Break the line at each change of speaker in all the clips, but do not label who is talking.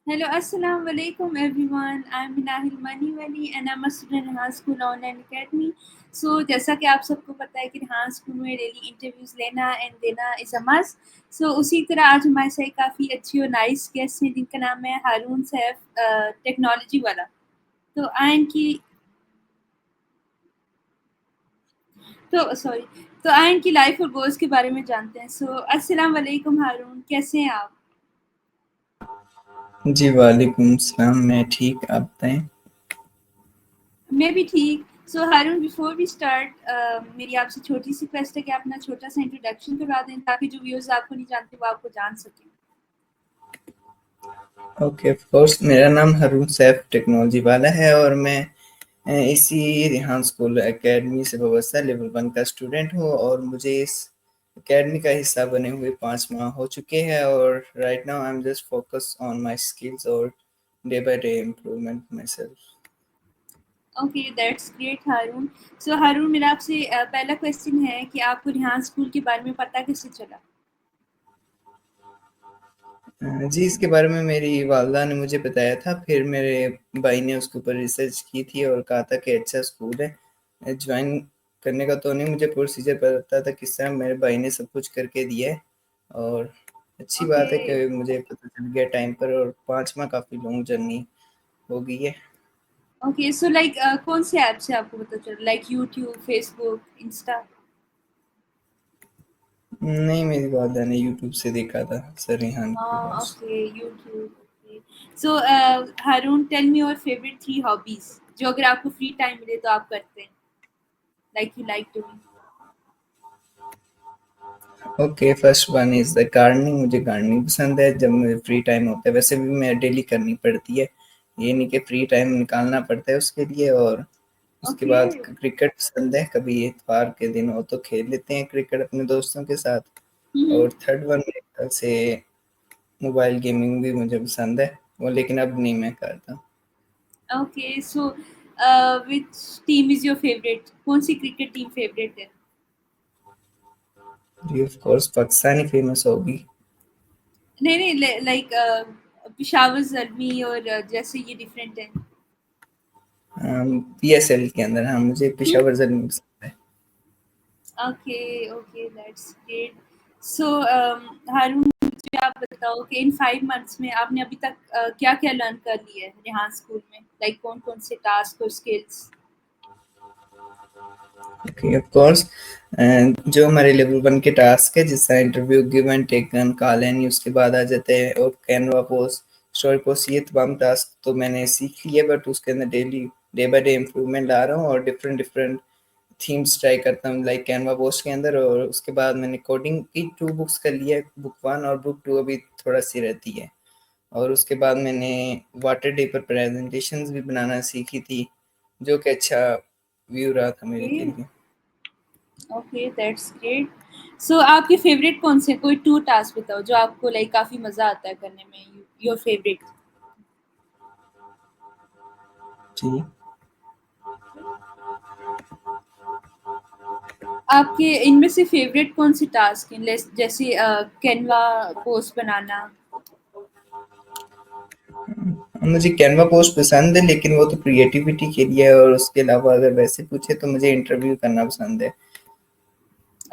Hello, Assalamu alaikum everyone. I'm Minahil Maniwali and I'm a student in Rehan School Online Academy. So जैसा कि आप सबको पता है कि रेहान स्कूल में डेली इंटरव्यूज़ लेना एंड देना इज़ अ मस्ट। सो उसी तरह आज हमारे साथ काफ़ी अच्छी और नाइस गेस्ट हैं जिनका नाम है हारून सैफ टेक्नोलॉजी वाला। तो आयन की तो सॉरी तो आयन की लाइफ और गोल्स के बारे में जानते हैं। सो अस्सलाम वालेकुम हारून, कैसे हैं आप?
जी, वालेकुम सलाम। मैं ठीक, आप बताएँ?
मैं भी ठीक। सो हारून, बिफोर वी स्टार्ट मेरी आपसे छोटी-सी रिक्वेस्ट है कि आप अपना छोटा-सा इंट्रोडक्शन करवा दें ताकि जो व्यूअर्स आपको नहीं जानते वो आपको जान सकें।
ओके, ऑफ़ कोर्स मेरा नाम हारून सैफ टेक्नोलॉजी वाला है और मैं इसी रेहान स्कूल एकेडमी से व्यवस्था लेवल 1 का स्टूडेंट हूँ और मुझे इस एकेडमी का हिस्सा बने हुए 5 माह हो चुके हैं और right now I am just focus on my skills और day by day improvement my self.
Okay, that's great Haroon. So Haroon, मेरा आपसे पहला क्वेश्चन है कि आपको रेहान स्कूल के बारे में पता कैसे चला?
जी, इसके बारे में मेरी वालदा ने मुझे बताया था, फिर मेरे भाई ने उसके ऊपर रिसर्च की थी और कहा था कि अच्छा स्कूल है। जॉइन करने का तो नहीं मुझे प्रोसीजर पता था किस तरह, मेरे भाई ने सब कुछ करके दिया है और अच्छी
ओके,
बात है कि मुझे पता चल गया टाइम पर और 5 माह काफ़ी लॉन्ग जर्नी हो गई है।
ओके। सो लाइक कौन से ऐप से आपको पता चला? Like YouTube, Facebook, Insta?
नहीं, मेरी वालदा ने यूट्यूब से देखा था सर रेहान के
हाँ,
पास।
Okay, YouTube, okay. So Haroon, tell me your favourite 3 hobbies जो अगर आपको फ्री टाइम मिले तो आप करते हैं, like you like doing.
Okay, first one is the gardening. मुझे गार्डनिंग पसंद है जब मुझे फ्री टाइम होता है, वैसे भी मैं डेली करनी पड़ती है, ये नहीं कि फ्री टाइम निकालना पड़ता है उसके लिए। और उसके
ओके।
बाद क्रिकेट पसंद है, कभी इतवार के दिन हो तो खेल लेते हैं क्रिकेट अपने दोस्तों के साथ।
हुँ, हुँ।
और थर्ड वन मेरे ख्याल से मोबाइल गेमिंग भी मुझे पसंद है, वो लेकिन अब नहीं मैं करता।
Okay, so which team is your favourite? कौन-सी क्रिकेट टीम फेवरेट है?
जी, ऑफ कोर्स पाकिस्तान ही फेमस होगी।
नहीं, नहीं, लाइक पेशावर ज़ल्मी और जैसे ये डिफरेंट हैं।
पीएसएल के अंदर हाँ, मुझे
हुँ?
पेशावर जल्मी पसंद है।
Okay, okay, that's great. So Haroon, मुझे आप बताओ कि इन 5 मंथ्स में आपने अभी तक क्या-क्या लर्न कर लिया है रेहान स्कूल में? लाइक कौन-कौन से टास्क और स्किल्स?
ओके, ऑफ कोर्स जो हमारे लेवल 1 के टास्क है, जिस तरह interview, give and taken, call and उसके बाद आ जाते हैं और कैनवा पोस्ट, स्टोरी पोस्ट, ये तमाम टास्क तो मैंने सीख लिए, बट उसके अंदर daily day by day improvement ला रहा हूँ और डिफरेंट डिफरेंट थीम्स ट्राई करता हूँ लाइक कैनवा पोस्ट के अंदर। और उसके बाद मैंने कोडिंग की 2 बुक्स कर लिया है, बुक 1 और बुक 2 अभी थोड़ा सी रहती है। और उसके बाद मैंने वाटर डे पर प्रेजेंटेशंस भी बनाना सीखी थी, जो कि अच्छा व्यू रहा था मेरे
ओके,
के लिए।
Okay, that's great. सो आपके फेवरेट कौन से कोई 2 टास्क बताओ जो आपको लाइक काफ़ी मज़ा आता है करने में, योर फेवरेट?
जी।
आपके इनमें से फेवरेट कौन से टास्क हैं? जैसे कैनवा पोस्ट बनाना?
मुझे कैनवा पोस्ट पसंद है, लेकिन वो तो क्रिएटिविटी के लिए है और उसके अलावा अगर वैसे पूछे तो मुझे इंटरव्यू करना पसंद है।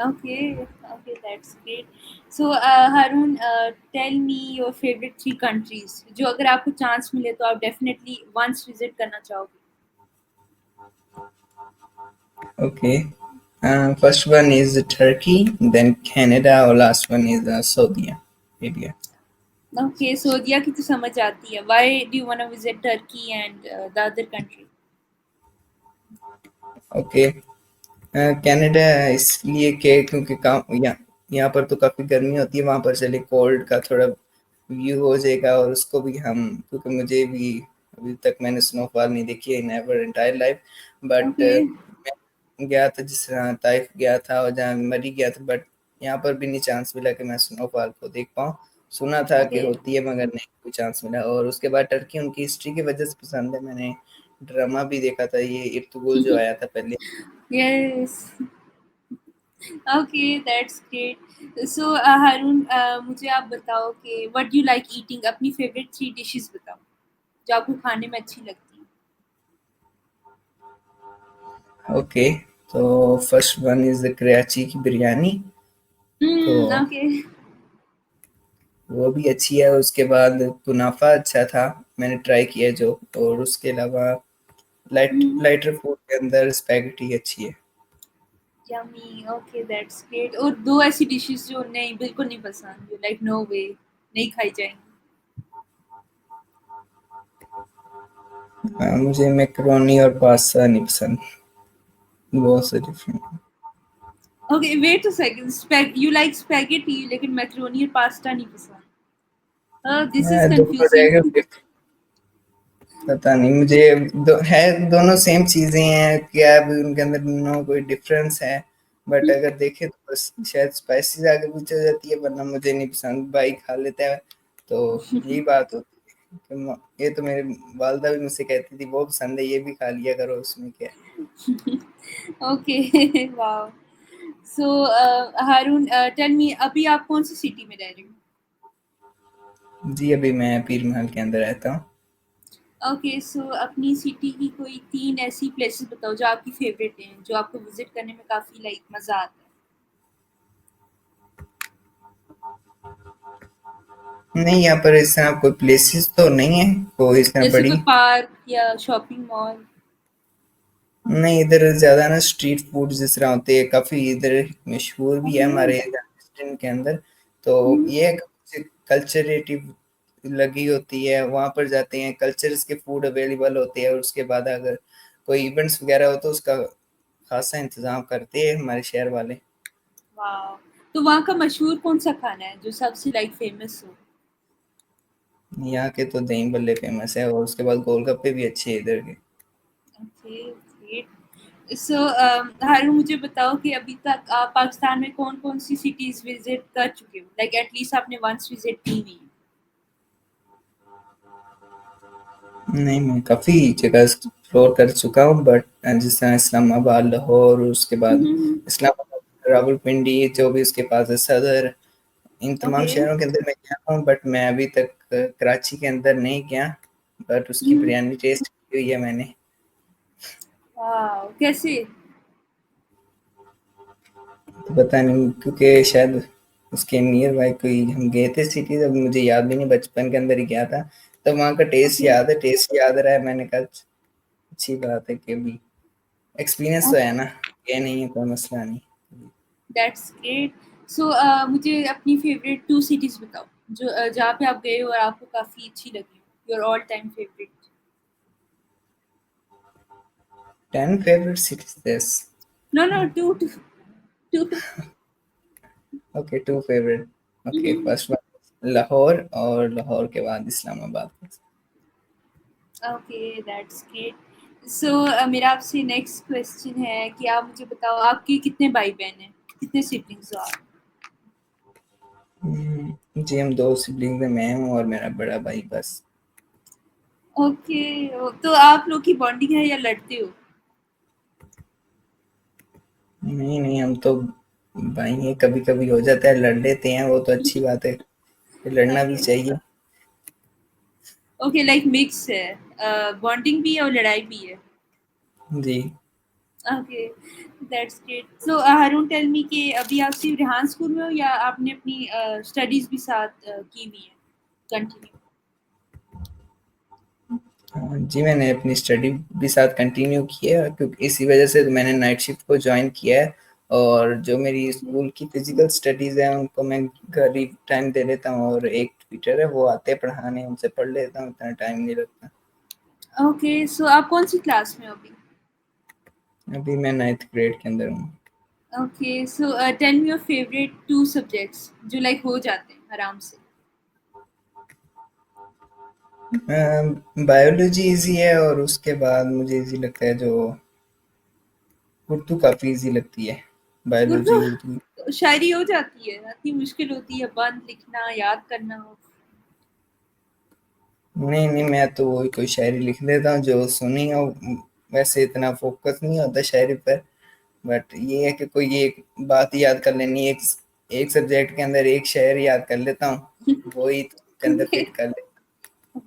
Okay, okay, that's great. So Haroon, tell me your favourite 3 countries जो अगर आपको चांस मिले तो आप डेफिनिटली वन्स विज़िट करना चाहोगे?
Okay, first one is Turkey, then Canada और last one is Saudi Arabia.
Okay, सऊदीया की तो समझ आती है। Why do you wanna visit Turkey and the other country?
Okay, Canada इसलिए कि क्योंकि काम यहाँ यहाँ पर तो काफ़ी गर्मी होती है, वहाँ पर चले कोल्ड का थोड़ा व्यू हो जाएगा और उसको भी हम, क्योंकि मुझे भी अभी तक मैंने स्नोफॉल नहीं देखी है, never entire life, but
okay,
मैं गया था जिस तरह ताइफ गया था और जहाँ मरी गया था, बट यहाँ पर भी नहीं चांस मिला कि मैं स्नोफॉल को देख पाऊँ। सुना था कि
ओके,
होती है मगर नहीं कोई चांस मिला। और उसके बाद टर्की उनकी हिस्ट्री की वजह से पसंद है, मैंने ड्रामा भी देखा था ये इर्तुगरुल जो आया था पहले।
Yes. Okay, that's great. So Haroon, मुझे आप बताओ कि व्हाट यू लाइक ईटिंग, अपनी फेवरेट 3 डिशेज़ बताओ, जो आपको खाने में अच्छी लगती हैं।
ओके, तो first one is the Karachi की बिरयानी। तो
ओके।
वो भी अच्छी है। उसके बाद कुनाफा अच्छा था, मैंने ट्राई किया जो। और उसके अलावा
हुँ,
लाइटर फूड के अंदर स्पैगेटी अच्छी है।
Yummy, okay, that's great. और 2 ऐसी डिशेज़ जो नहीं, बिल्कुल नहीं पसंद, जो लाइक नो वे, नहीं खाई जाएँगी।
मुझे मैक्रोनी और पास्ता नहीं पसंद, बहुत से different.
Okay, wait a second, you like spaghetti लेकिन मैकरोनी और पास्ता नहीं पसंद। दिस इज़
दोनों रहेगा,
कन्फ्यूजिंग।
पता नहीं मुझे। दोनों सेम चीजें हैं क्या, अभी उनके अंदर नो कोई डिफरेंस है। बट अगर देखे तो बस शायद स्पाइसी आगे पीछे हो जाती है, वरना मुझे नहीं पसंद, भाई खा लेता है। तो यही बात होती है कि ये तो मेरी वालदा भी मुझसे कहती थी वो पसंद है, ये भी खा लिया करो, उसमें क्या है।
Okay, wow. So Haroon, tell me, अभी आप कौन-सी सिटी में रह रहे हो?
जी, अभी मैं पीर महल के अंदर रहता हूँ।
ओके, सो अपनी सिटी की कोई 3 ऐसी प्लेसेस बताओ जो आपकी फेवरेट हैं, जो आपको विज़िट करने में काफ़ी लाइक मज़ा आता है?
नहीं, यहाँ पर इस तरह कोई प्लेसेस तो नहीं है कोई इस तरह
जैसे
बड़ी।
कोई पार्क या शॉपिंग मॉल?
नहीं, इधर ज़्यादा ना स्ट्रीट फूड जिस तरह होते हैं, काफ़ी इधर मशहूर भी है
ओके।
हमारे रेस्टोरेंट के अंदर। तो
हुँ,
ये कल्चरेटिव लगी होती है, वहाँ पर जाते हैं, कल्चर्स के फूड अवेलेबल होते हैं। और उसके बाद अगर कोई इवेंट्स वगैरह हो तो उसका खासा इंतज़ाम करते हैं हमारे शहर वाले।
वाओ! तो वहाँ का मशहूर कौन-सा खाना है जो सबसे लाइक फ़ेमस हो?
यहाँ के तो दही बल्ले फेमस है, और उसके बाद गोलगप्पे भी अच्छे हैं इधर के।
Okay, great. सो हारून, मुझे बताओ कि अभी तक आप पाकिस्तान में कौन-कौन सी सिटीज़ विज़िट कर चुके हो? लाइक एट लीस्ट आपने वन्स विज़िट की हुई है।
नहीं, मैं काफ़ी जगह एक्सप्लोर कर चुका हूँ, बट जिस तरह इस्लामाबाद, लाहौर, उसके
हुँ,
बाद
हुँ, हुँ।
इस्लामाबाद, रावलपिंडी, जो भी उसके पास है, सदर, इन तमाम
ओके।
शहरों के अंदर मैं गया हूँ। बट मैं अभी तक कराची के अंदर नहीं गया, बट उसकी
हुँ,
बिरयानी टेस्ट की हुई है मैंने।
वाओ! कैसे?
तो पता नहीं, क्योंकि शायद उसके नियर बाय कोई हम गए थे सिटीज, अब मुझे याद भी नहीं, बचपन के अंदर ही गया था। तो वहाँ का टेस्ट
ओके,
याद है, टेस्ट याद रहा है। मैंने कहा अच्छी बात है कि अभी एक्सपीरियंस तो है ना, ये नहीं है कोई मसला नहीं।
That's great. सो मुझे अपनी फेवरेट 2 सिटीज़ बताओ, जो जहाँ पे आप गए हो और आपको काफ़ी अच्छी लगी हो, your all time favourite.
10 favourite cities this.
No, no, 2
okay, 2 favourite. Okay,
hmm,
first one Lahore, और लाहौर के बाद Islamabad.
Okay, that's great. So मेरा आपसे नेक्स्ट क्वेश्चन है कि आप मुझे बताओ, आपके कितने भाई-बहन हैं? कितने सिबलिंग्स हो आप?
जी, हम 2 सिबलिंग्स हैं, मैं हूँ और मेरा बड़ा भाई बस।
ओके, तो आप लोग की बॉन्डिंग है या लड़ते हो?
नहीं, नहीं, हम तो भाई हैं, कभी-कभी हो जाता है, लड़ लेते हैं, वो तो अच्छी बात है, लड़ना भी
ओके,
चाहिए।
ओके, लाइक मिक्स है, बॉन्डिंग भी है और लड़ाई भी है।
जी।
Okay, that's great. So Haroon, tell me कि अभी आप सिर्फ रेहान स्कूल में हो या आपने अपनी स्टडीज़ भी साथ की हुई है कंटिन्यू?
हाँ जी, मैंने अपनी स्टडी भी साथ कंटिन्यू की है, क्योंकि इसी वजह से तो मैंने नाइट शिफ्ट को जॉइन किया है। और जो मेरी स्कूल की फिजिकल स्टडीज़ है उनको मैं घर ही टाइम दे देता हूँ, और एक ट्यूटर है वो आते हैं पढ़ाने, उनसे पढ़ लेता हूँ, इतना टाइम नहीं लगता।
ओके, सो आप कौन-सी क्लास में हो अभी?
अभी मैं 9th ग्रेड के अंदर हूँ।
Okay, so tell me your favourite 2 subjects जो लाइक हो जाते हैं आराम से।
बायोलॉजी इजी है, और उसके बाद मुझे इजी लगता है जो उर्दू, काफ़ी इजी लगती है,
उर्दू?
बायोलॉजी उर्दू।
शायरी हो जाती है, इतनी मुश्किल होती है बंद लिखना, याद करना हो।
नहीं, नहीं, मैं तो वही कोई शायरी लिख देता हूँ जो सुनी हो। वैसे इतना फोकस नहीं होता शायरी पर, बट ये है कि कोई एक बात याद कर लेनी, एक एक सब्जेक्ट के अंदर एक शहर याद कर लेता हूँ, वो ही के अंदर फिट कर ले।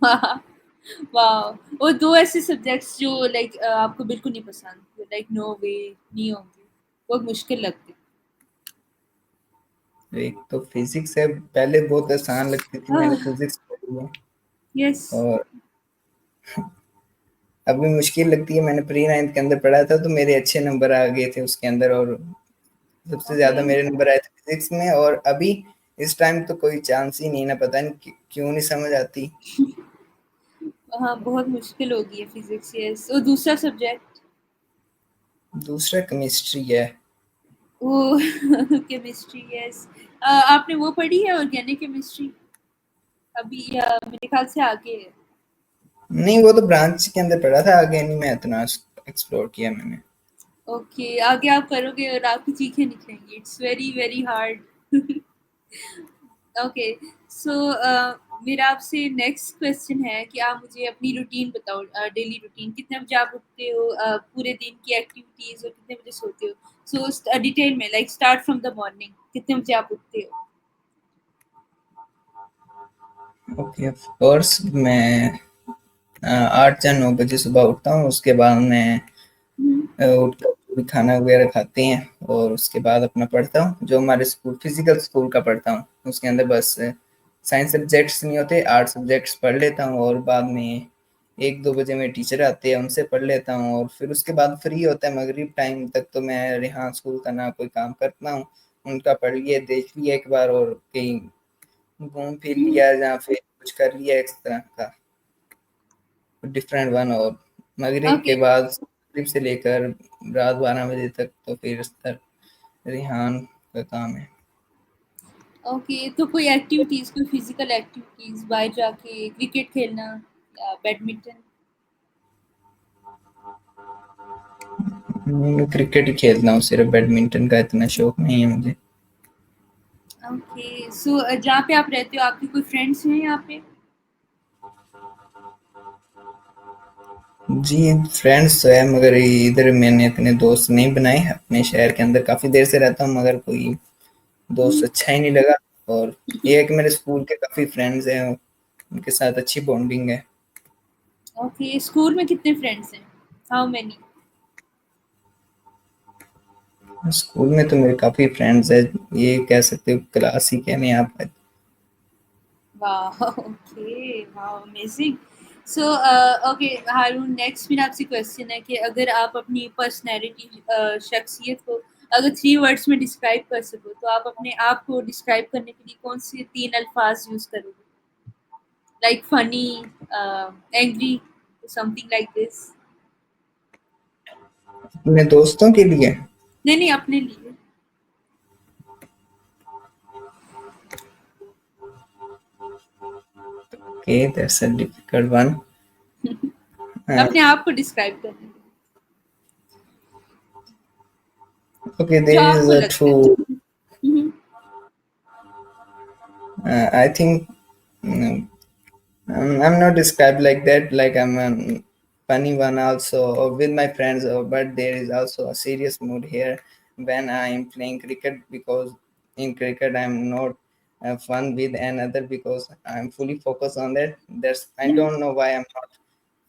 वाह! वाह! और 2 ऐसे सब्जेक्ट्स जो लाइक आपको बिल्कुल नहीं पसंद, लाइक नो वे नहीं होंगे, बहुत मुश्किल लगते।
एक तो फिजिक्स है, पहले बहुत आसान लगती थी, मैंने
आह,
फिजिक्स पढ़ी है,
यस।
और अभी मुश्किल लगती है। मैंने प्री नाइन्थ के अंदर पढ़ा था तो मेरे अच्छे नंबर आ गए थे उसके अंदर, और सबसे
ओके।
ज्यादा मेरे नंबर आए थे फिजिक्स में। और अभी इस टाइम तो कोई चांस ही नहीं ना, पता नहीं क्यों नहीं समझ आती।
हाँ, बहुत मुश्किल होगी ये फिज़िक्स, यस। और दूसरा सब्जेक्ट?
दूसरा केमिस्ट्री है।
ओह! Chemistry, yes. आपने वो पढ़ी है ऑर्गेनिक केमिस्ट्री? अभी या मेरे ख्याल से आगे है।
नहीं, वो तो ब्रांच के अंदर पढ़ा था, आगे नहीं मैं इतना एक्सप्लोर किया मैंने।
ओके, आगे आप करोगे और आपकी चीखें निकलेंगी। It's very, very hard. Okay, so मेरा आपसे नेक्स्ट क्वेश्चन है कि आप मुझे अपनी रूटीन बताओ, डेली रूटीन। कितने बजे आप उठते हो, पूरे दिन की एक्टिविटीज़, और कितने बजे सोते हो? सो डिटेल में, like start from the morning, कितने बजे आप उठते हो?
ओके, ऑफ कोर्स मैं 8 या 9 बजे सुबह उठता हूँ। उसके बाद मैं
हुँ,
उठकर जो भी खाना वगैरह खाते हैं, और उसके बाद अपना पढ़ता हूँ, जो हमारे स्कूल फिजिकल स्कूल का पढ़ता हूँ। उसके अंदर बस साइंस सब्जेक्ट्स नहीं होते, 8 सब्जेक्ट्स पढ़ लेता हूँ, और बाद में 1-2 बजे में टीचर आते हैं, उनसे पढ़ लेता हूँ। और फिर उसके बाद फ्री होता है मगरिब टाइम तक, तो मैं रेहान स्कूल का ना कोई काम करता हूँ, उनका पढ़ लिया देख लिया एक बार, और कहीं घूम फिर
हुँ,
लिया, या फिर कुछ कर लिया इस तरह का डिफरेंट वन। और मगरिब
ओके,
के बाद मगरिब से लेकर रात 12 बजे तक तो फिर इस तरह रिहान का काम है।
ओके। तो कोई एक्टिविटीज़, कोई फिज़िकल एक्टिविटीज़, बाहर जाके क्रिकेट खेलना या बैडमिंटन?
क्रिकेट ही खेलता हूँ सिर्फ, बैडमिंटन का इतना शौक नहीं है मुझे।
ओके, सो जहाँ पे आप रहते हो, आपके कोई फ्रेंड्स हैं यहाँ पे?
जी, फ्रेंड्स तो है, मगर इधर मैंने इतने दोस्त नहीं बनाए। अपने शहर के अंदर काफी देर से रहता हूँ, मगर कोई दोस्त
हुँ,
अच्छा ही नहीं लगा। और ये है कि मेरे स्कूल के काफी फ्रेंड्स हैं, उनके साथ अच्छी बॉन्डिंग है।
ओके, स्कूल में कितने फ्रेंड्स हैं? How many?
स्कूल में तो मेरे काफी फ्रेंड्स है, ये कह सकते हो क्लास ही कहने आप।
वाह! Okay, wow amazing. So okay Haroon, next मेरा आपसे क्वेश्चन है कि अगर आप अपनी पर्सनैलिटी, शख्सियत को अगर 3 वर्ड्स में डिस्क्राइब कर सको, तो आप अपने आप को डिस्क्राइब करने के लिए कौन-से 3 अल्फ़ाज़ यूज़ करोगे? Like funny, angry, something like this?
अपने दोस्तों के लिए।
नहीं, नहीं, अपने लिए।
Okay, that's a difficult one.
अपने आप को डिस्क्राइब करने के लिए,
ओके,
जो
देयर इज
आपको
अ
लगता
टू,
है। हुँ, हुँ,
I think I'm not described like that. Like I'm a funny one also with my friends, but there is also a serious mood here when I am playing cricket, because in cricket I'm not fun with another, because I'm fully focused on that. That's I
hmm,
don't know why I'm not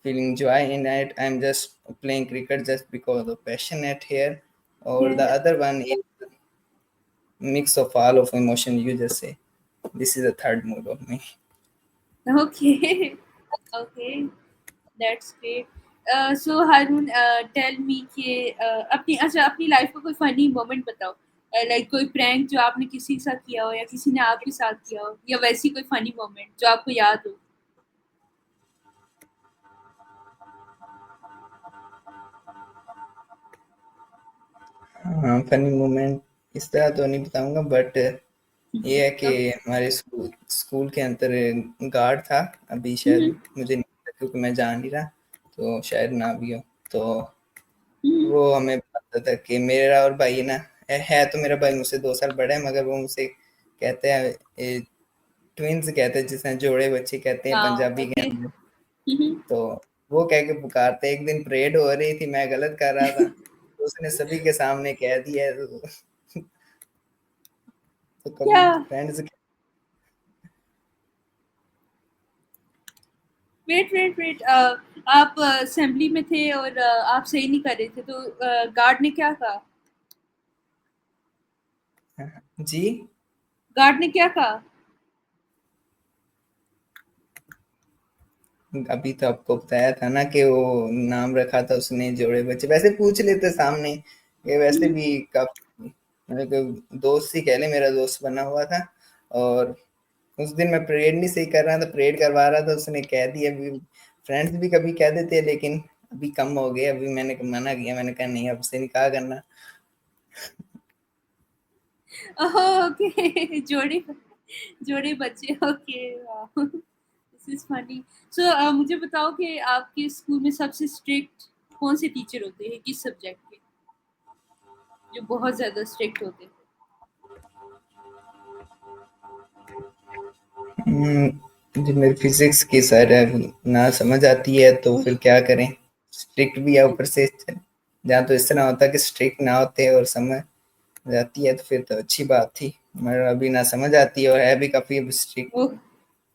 feeling joy in it. I'm just playing cricket just because of passionate here. Or the
yeah,
other one is mix of all of emotion. You just say this is a third mood of me.
Okay, okay. That's great. So Haroon, tell me कि अपनी life का कोई funny moment बताओ, like कोई prank जो आपने किसी के साथ किया हो या किसी ने आपके साथ किया हो, या वैसी कोई फनी मोमेंट जो आपको याद हो।
हाँ, फनी मोमेंट इस तरह तो नहीं बताऊंगा, बट ये है कि
ओके।
हमारे स्कूल स्कूल के अंदर गार्ड था। अभी शायद
हम्म,
मुझे नहीं पता, क्योंकि मैं जान नहीं रहा, तो शायद ना भी हो। तो
हम्म,
वो हमें बताता था कि मेरा और भाई ना, है तो मेरा भाई मुझसे 2 साल बड़ा है, मगर वो मुझसे कहते हैं, ट्विंस कहते हैं, जिसे जोड़े बच्चे कहते हैं
हाँ,
पंजाबी के
ओके।
अंदर।
हम्म,
तो वो कह के पुकारते। एक दिन परेड हो रही थी, मैं गलत कर रहा था, उसने सभी के सामने कह दिया तो कभी
क्या?
फ्रेंड्स।
वेट वेट वेट, आप असेंबली में थे और आप सही नहीं कर रहे थे, तो गार्ड ने क्या कहा?
जी।
गार्ड ने क्या कहा?
अभी तो आपको बताया था ना कि वो नाम रखा था उसने जोड़े बच्चे, वैसे पूछ लेते सामने, ये वैसे
हम्म।
भी काफी मेरे को दोस्त ही कह ले, मेरा दोस्त बना हुआ था। और उस दिन मैं परेड नहीं सही कर रहा था, परेड करवा रहा था, उसने कह दिया। अभी फ्रेंड्स भी कभी कह देते हैं, लेकिन अभी कम हो गए, अभी मैंने मना किया, मैंने कहा नहीं अब से नहीं कहा करना।
ओके। जोड़े जोड़े बच्चे, okay. This is funny. So मुझे बताओ कि आपके स्कूल में सबसे स्ट्रिक्ट कौन से टीचर होते हैं, किस सब्जेक्ट के, जो बहुत ज्यादा स्ट्रिक्ट होते हैं?
जो मेरी फिजिक्स की सर है, ना समझ आती है तो
उफ,
फिर क्या करें। स्ट्रिक्ट भी है ऊपर से, जहाँ तो इस तरह होता कि स्ट्रिक्ट ना होते और समझ जाती है तो फिर तो अच्छी बात थी, मगर अभी ना समझ आती है और है भी काफी स्ट्रिक्ट।
ओह,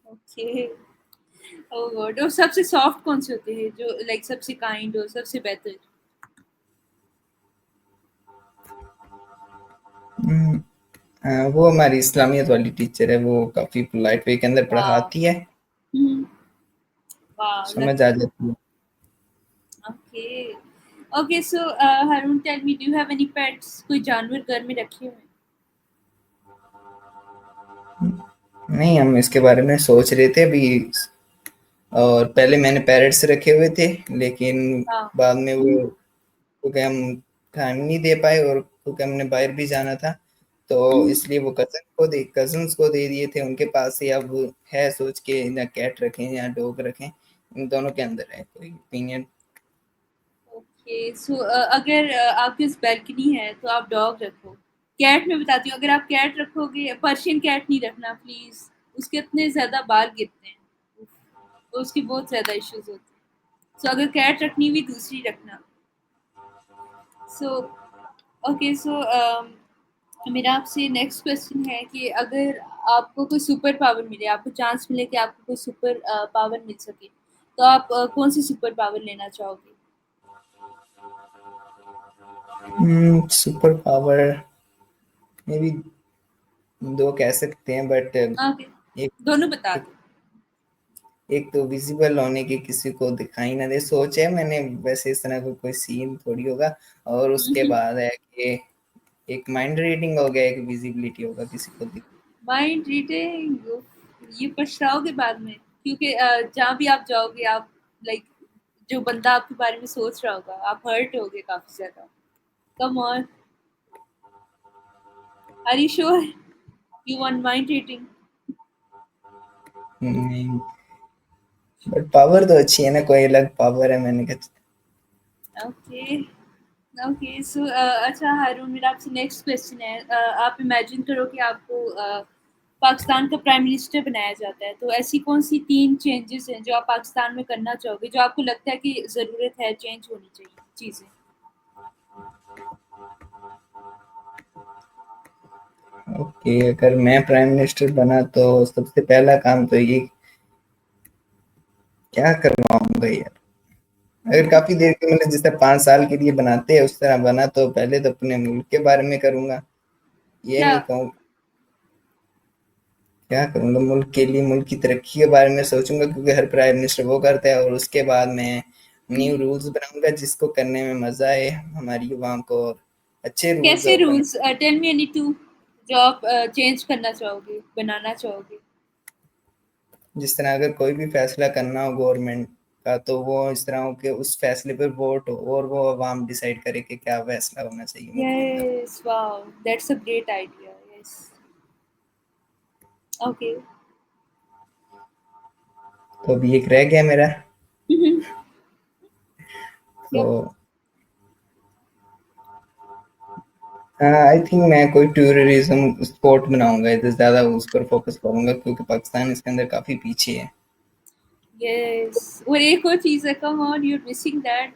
ओके। ओह गॉड, और सबसे सॉफ्ट कौन से होते हैं, जो लाइक सबसे काइंड हो, सबसे बेहतर?
वो हमारी इस्लामियत वाली टीचर है, वो काफी पोलाइट वे के अंदर
वाह।
पढ़ाती है,
हम्म। वाह,
समझ आ
लकी।
जाती है।
Okay. Okay, so Haroon, tell me, do you have any pets? कोई जानवर घर में रखे हुए हैं?
नहीं, हम इसके बारे में सोच रहे थे अभी, और पहले मैंने पैरट्स रखे हुए थे, लेकिन
हाँ।
बाद में वो, क्योंकि हम टाइम नहीं दे पाए और क्योंकि हमने बाहर भी जाना था, तो इसलिए वो कजन्स को दे दिए थे, उनके पास ही अब है, सोच के या कैट रखें या डॉग रखें, इन दोनों के अंदर है कोई ओपिनियन।
ओके, सो अगर आपके पास बैल्कनी है तो आप डॉग रखो। कैट मैं बताती हूँ, अगर आप कैट रखोगे, पर्शियन कैट नहीं रखना प्लीज। उसके इतने ज्यादा बाल गिरते हैं। उफ, तो उसकी बहुत ज्यादा इश्यूज होती हैं। सो अगर कैट रखनी हुई, दूसरी रखना। सो ओके, सो मेरा आपसे नेक्स्ट क्वेश्चन है कि अगर आपको कोई सुपर पावर मिले, आपको चांस मिले कि आपको कोई सुपर पावर मिल सके, तो आप कौन सी सुपर पावर लेना चाहोगे?
सुपर पावर मे भी दो कह सकते हैं, बट
ओके,
एक
दोनों बता
एक
दो।
एक तो विजिबल होने की, किसी को दिखाई ना दे, सोच है मैंने, वैसे इस तरह का कोई सीन थोड़ी होगा। और उसके बाद है कि एक माइंड रीडिंग हो गया, एक विजिबिलिटी होगा, किसी को दिख।
माइंड रीडिंग, ये पछताओगे बाद में, क्योंकि जहाँ भी आप जाओगे, आप लाइक जो बंदा आपके बारे में सोच रहा होगा, आप हर्ट होगे काफी ज्यादा। Come on, are you sure you want mind reading?
नहीं, बट पावर तो अच्छी है ना, कोई अलग पावर है, मैंने कहा।
ओके। ओके, सो अच्छा हारून, मेरा आपसे नेक्स्ट क्वेश्चन है। आप इमेजिन करो कि आपको पाकिस्तान का प्राइम मिनिस्टर बनाया जाता है, तो ऐसी कौन सी 3 चेंजेस हैं जो आप पाकिस्तान में करना चाहोगे, जो आपको लगता है कि ज़रूरत है, चेंज होनी चाहिए चीज़ें?
ओके, अगर मैं प्राइम मिनिस्टर बना तो सबसे पहला काम तो ये, क्या करवाऊंगा यार। अगर काफी देर के, मतलब जिस तरह 5 साल के लिए बनाते हैं उस तरह बना, तो पहले तो अपने मुल्क के बारे में करूंगा। ये
क्या?
नहीं कहूँ क्या करूंगा, मुल्क के लिए, मुल्क की तरक्की के बारे में सोचूंगा, क्योंकि हर प्राइम मिनिस्टर वो करता है। और उसके बाद मैं न्यू
हुँ।
रूल्स बनाऊंगा जिसको करने में मजा आए हमारी युवाओं को, और अच्छे रूल्स
कैसे
और बने।
रूल्स? टेल मी एनी 2 जो आप चेंज करना चाहोगे, बनाना चाहोगे?
जिस तरह अगर कोई भी फैसला करना हो गवर्नमेंट का, तो वो इस तरह हो कि उस फैसले पर वोट हो और वो अवाम डिसाइड करे कि क्या फैसला होना चाहिए मुल्क के अंदर।
Yes, wow! That's a great idea, yes. Okay.
तो अभी एक रह गया मेरा।
हुँ, हुँ।
तो
यप।
आई थिंक मैं कोई टूरिज्म स्पॉट बनाऊंगा, इधर ज्यादा उस पर फोकस करूंगा, क्योंकि पाकिस्तान इसके अंदर काफी पीछे है।
यस, और एक और चीज़ है, come on, you are missing that,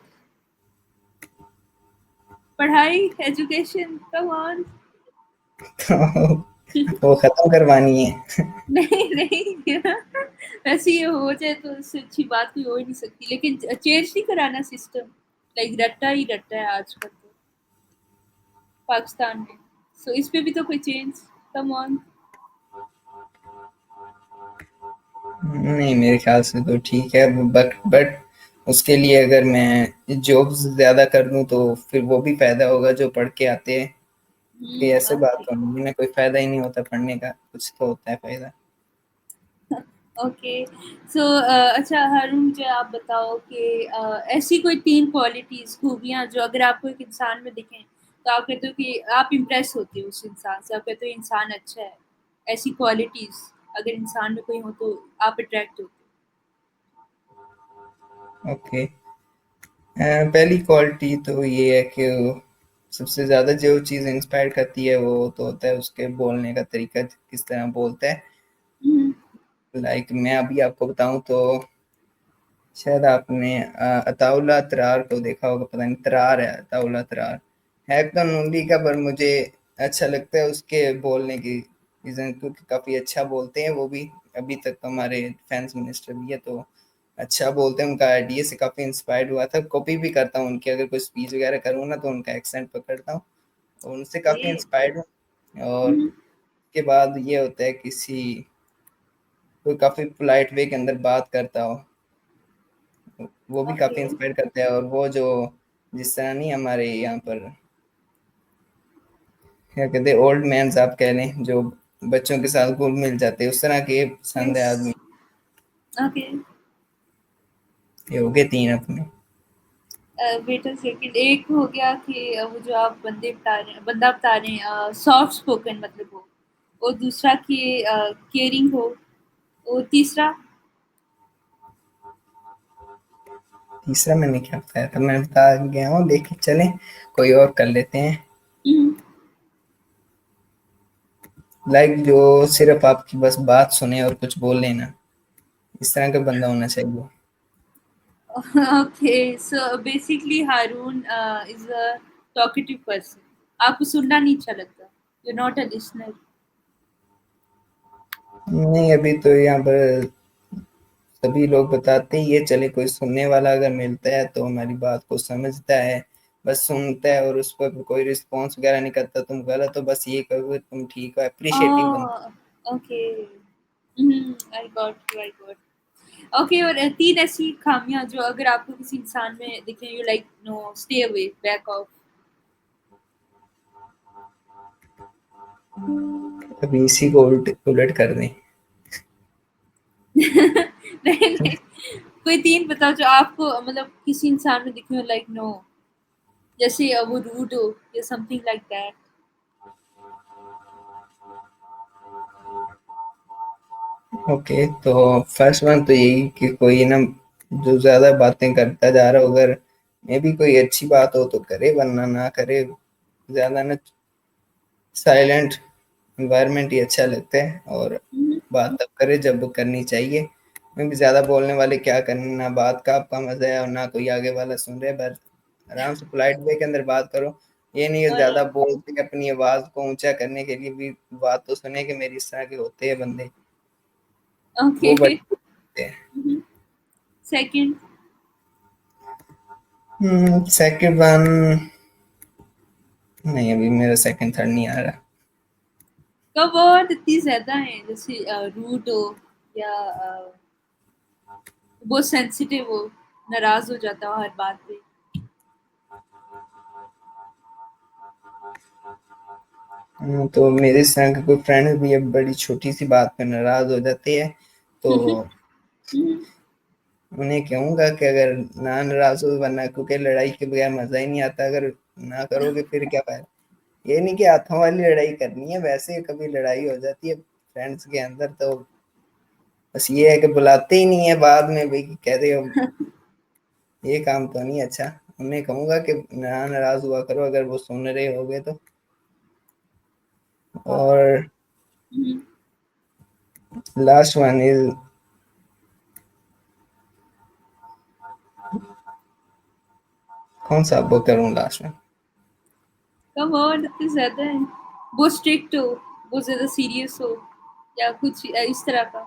पढ़ाई, एजुकेशन, कम ऑन।
तो वो खत्म करवानी है।
नहीं नहीं, वैसे ये हो जाए तो इससे अच्छी बात कोई हो ही नहीं सकती, लेकिन चेंज नहीं कराना सिस्टम। लाइक रट्टा ही रट्टा है आजकल तो पाकिस्तान में। सो इस पे भी तो कोई चेंज, कम ऑन।
नहीं, मेरे ख्याल से तो ठीक है, बट उसके लिए अगर मैं जॉब ज्यादा कर लूँ तो फिर वो भी फायदा होगा जो पढ़ के आते हैं। कोई ऐसे बात
ओके।
तो नहीं है, कोई फायदा ही नहीं होता पढ़ने का, कुछ तो होता है फायदा।
ओके। सो अच्छा हारून, मुझे आप बताओ कि ऐसी कोई 3 क्वालिटीज़, खूबियाँ जो अगर आपको एक इंसान में दिखें, तो आप कहते हो कि आप इम्प्रेस होते हो उस इंसान से, आप कहते हो इंसान अच्छा है। ऐसी क्वालिटीज़ अगर इंसान में कोई हो तो आप अट्रैक्ट होते
ओके। पहली क्वालिटी तो ये है कि सबसे ज्यादा जो चीज इंस्पायर करती है वो तो होता है उसके बोलने का तरीका, किस तरह बोलता है।
हो?
लाइक मैं अभी आपको बताऊं तो शायद आपने अताउल्ला तरार को देखा होगा, पता नहीं तरार है, अताउल्ला तरार है तो नूली का, पर मुझे अच्छा लगता है उसके बोलने की रीजन, क्योंकि काफी अच्छा बोलते हैं वो भी। अभी तक तो हमारे डिफेंस मिनिस्टर भी है, तो अच्छा बोलते हैं। उनका आइडिया से काफी इंस्पायर्ड हुआ था, कॉपी भी करता हूँ उनकी, अगर कोई स्पीच वगैरह करूँ ना तो उनका एक्सेंट पकड़ता हूँ, और उनसे काफी
ओके।
इंस्पायर्ड हूँ। और उसके बाद ये होता है किसी कोई काफी पोलाइट वे के अंदर बात करता हो, वो भी
ओके।
काफी इंस्पायर करता है। और वो जो जिस तरह नहीं हमारे यहाँ पर क्या कहते हैं, ओल्ड मैन आप कह लें, जो बच्चों के साथ घुल मिल जाते हैं, उस तरह के पसंद है
यस।
आदमी।
ओके।
ये हो गए 3 अपने।
वेट अ सेकंड, एक हो गया कि वो जो आप बंदा बता रहे हैं सॉफ्ट स्पोकन मतलब हो, और दूसरा कि केयरिंग हो, और तीसरा।
तीसरा मैंने क्या बताया था, मैं बता गया हूँ, देख चलें कोई और कर लेते हैं। लाइक जो सिर्फ आपकी बस बात सुने और कुछ बोले ना, इस तरह का बंदा होना चाहिए।
Okay, so basically Haroon is a talkative person, आपको सुनना नहीं अच्छा लगता, यू नॉट अ लिसनर।
नहीं, अभी तो यहाँ पर सभी लोग बताते ही ये चले, कोई सुनने वाला अगर मिलता है तो हमारी बात को समझता है, बस सुनता है और उस पर कोई रिस्पॉन्स वगैरह नहीं करता, तुम गलत हो बस ये कहो तुम ठीक हो, अप्रिशिएटिंग बंदा।
ओके। I got. ओके, और 3 ऐसी खामियाँ जो अगर आपको किसी इंसान में दिखें, you like no stay away, back off.
अभी इसी को उल्ट उलट कर दें।
नहीं नहीं, कोई 3 बताओ जो आपको मतलब किसी इंसान में दिखे, लाइक नो, जैसे वो रूड हो या समथिंग लाइक दैट।
ओके, तो फर्स्ट वन तो यही कि कोई ना जो ज्यादा बातें करता जा रहा हो, अगर मे भी कोई अच्छी बात हो तो करे, वरना ना करे। ज्यादा ना साइलेंट एनवायरनमेंट ही अच्छा लगता है, और बात तब करे जब करनी चाहिए, क्योंकि ज्यादा बोलने वाले क्या करने, ना बात का आपका मजा है और ना कोई आगे वाला सुन रहे। बस आराम से पोलाइट वे के अंदर बात करो, ये नहीं है ज्यादा बोलते अपनी आवाज को ऊंचा करने के लिए भी। बात तो सुने कि मेरी इस तरह के होते हैं बंदे,
ओके।
वो बड़े होते हैं।
सेकंड।
सेकंड वन, नहीं अभी मेरा सेकंड थर्ड नहीं आ रहा।
कब और इतनी ज्यादा है, जैसे रूड हो या बहुत सेंसिटिव हो, नाराज हो जाता हो हर बात पे।
तो मेरे संग कोई फ्रेंड भी है, बड़ी छोटी सी बात पे नाराज हो जाती है, तो उन्हें कहूंगा कि अगर ना नाराज हो, वरना क्योंकि लड़ाई के बगैर मजा ही नहीं आता, अगर ना करोगे फिर क्या फायदा। ये नहीं कि हाथों वाली लड़ाई करनी है, वैसे कभी लड़ाई हो जाती है फ्रेंड्स के अंदर, तो बस ये है कि बुलाते ही नहीं है बाद में भाई, कहते हो ये काम तो नहीं अच्छा। उन्हें कहूंगा कि ना नाराज हुआ करो, अगर वो सुन रहे होगे तो। और लास्ट वन इज, कौन सा वो करूं लास्ट में।
कम ऑन, इतने ज़्यादा है। बहुत स्ट्रिक्ट हो, बहुत ज़्यादा सीरियस हो या कुछ इस तरह का?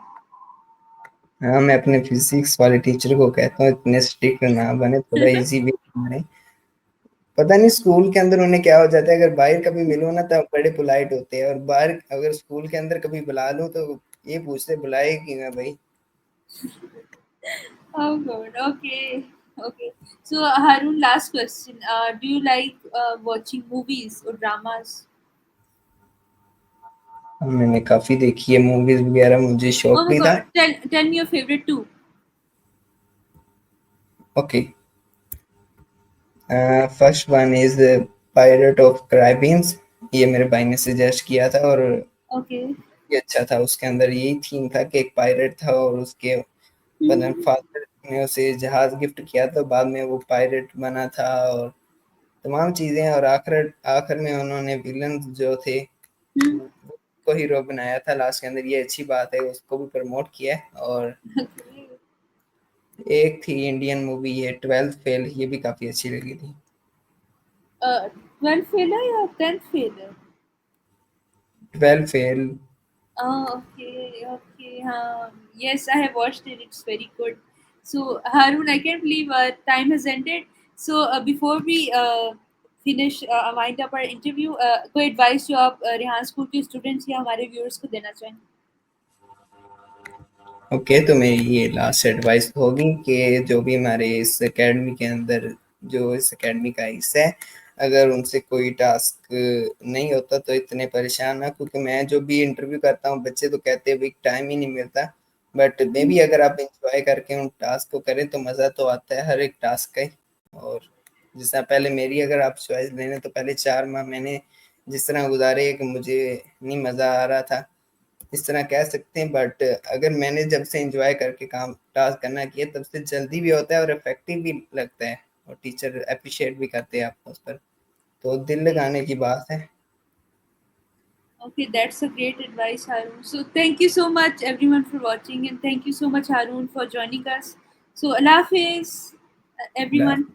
हाँ, मैं अपने फिजिक्स वाले टीचर को कहता हूँ इतने स्ट्रिक्ट ना बने, थोड़ा इजी वे में। पता नहीं स्कूल के अंदर उन्हें क्या हो जाता है, अगर बाहर कभी मिलो ना तब बड़े पोलाइट होते हैं, और बाहर अगर स्कूल के अंदर कभी बुला लूं तो ये पूछते बुलाए कि ना भाई।
Oh God. Okay. Okay. So Harun, last question. Do you like watching movies or dramas?
मैंने काफी देखी है मूवीज वगैरह, मुझे
Oh
शौक
my
भी था।
God. Tell me your favorite two.
Okay, first one is pirate of कैरिबियंस। ये मेरे भाई ने सजेस्ट किया था, और
Okay.
ये अच्छा था। उसके अंदर यही थीम था कि एक पायरेट था और उसके
Hmm.
फादर ने उसे जहाज गिफ्ट किया, तो बाद में वो पायरेट बना था और तमाम चीजें। और आखिर आखिर में उन्होंने विलन जो थे
Hmm.
को हीरो बनाया था लास्ट के अंदर। ये अच्छी बात है, उसको भी प्रमोट किया है। और
Okay.
एक थी इंडियन मूवी ये 12th फेल, ये भी काफी अच्छी लगी थी।
12th failure या 10th failure?
12 fail.
Oh, okay, okay. Yes, I have watched it. It's very good. So, Harun, I can't believe time has ended. So, before we finish wind up our interview, कोई advice जो आप Rehan school के students या हमारे viewers को देना चाहें?
Okay, तो मेरी ये लास्ट एडवाइस होगी कि जो भी हमारे इस एकेडमी के अंदर, जो इस एकेडमी का हिस्सा है, अगर उनसे कोई टास्क नहीं होता तो इतने परेशान ना, क्योंकि मैं जो भी इंटरव्यू करता हूँ बच्चे तो कहते हैं भाई टाइम ही नहीं मिलता। बट मे भी अगर आप इंजॉय करके उन टास्क को करें तो मज़ा तो आता है हर एक टास्क का ही। और जिस तरह पहले मेरी अगर आप चॉइस लेने, तो पहले 4 माह मैंने जिस तरह गुजारे कि मुझे नहीं मज़ा आ रहा था, इस तरह कह सकते हैं। बट अगर मैंने जब से एंजॉय करके काम टास्क करना किया, तब से जल्दी भी होता है और इफेक्टिव भी लगता है, और टीचर अप्रिशिएट भी करते हैं आपको उस पर। तो दिल
Okay.
लगाने की बात है।
Okay, that's a great advice, Harun. So, thank you so much, everyone, for watching, and thank you so much, Harun, for joining us. So, Allah Hafiz, everyone.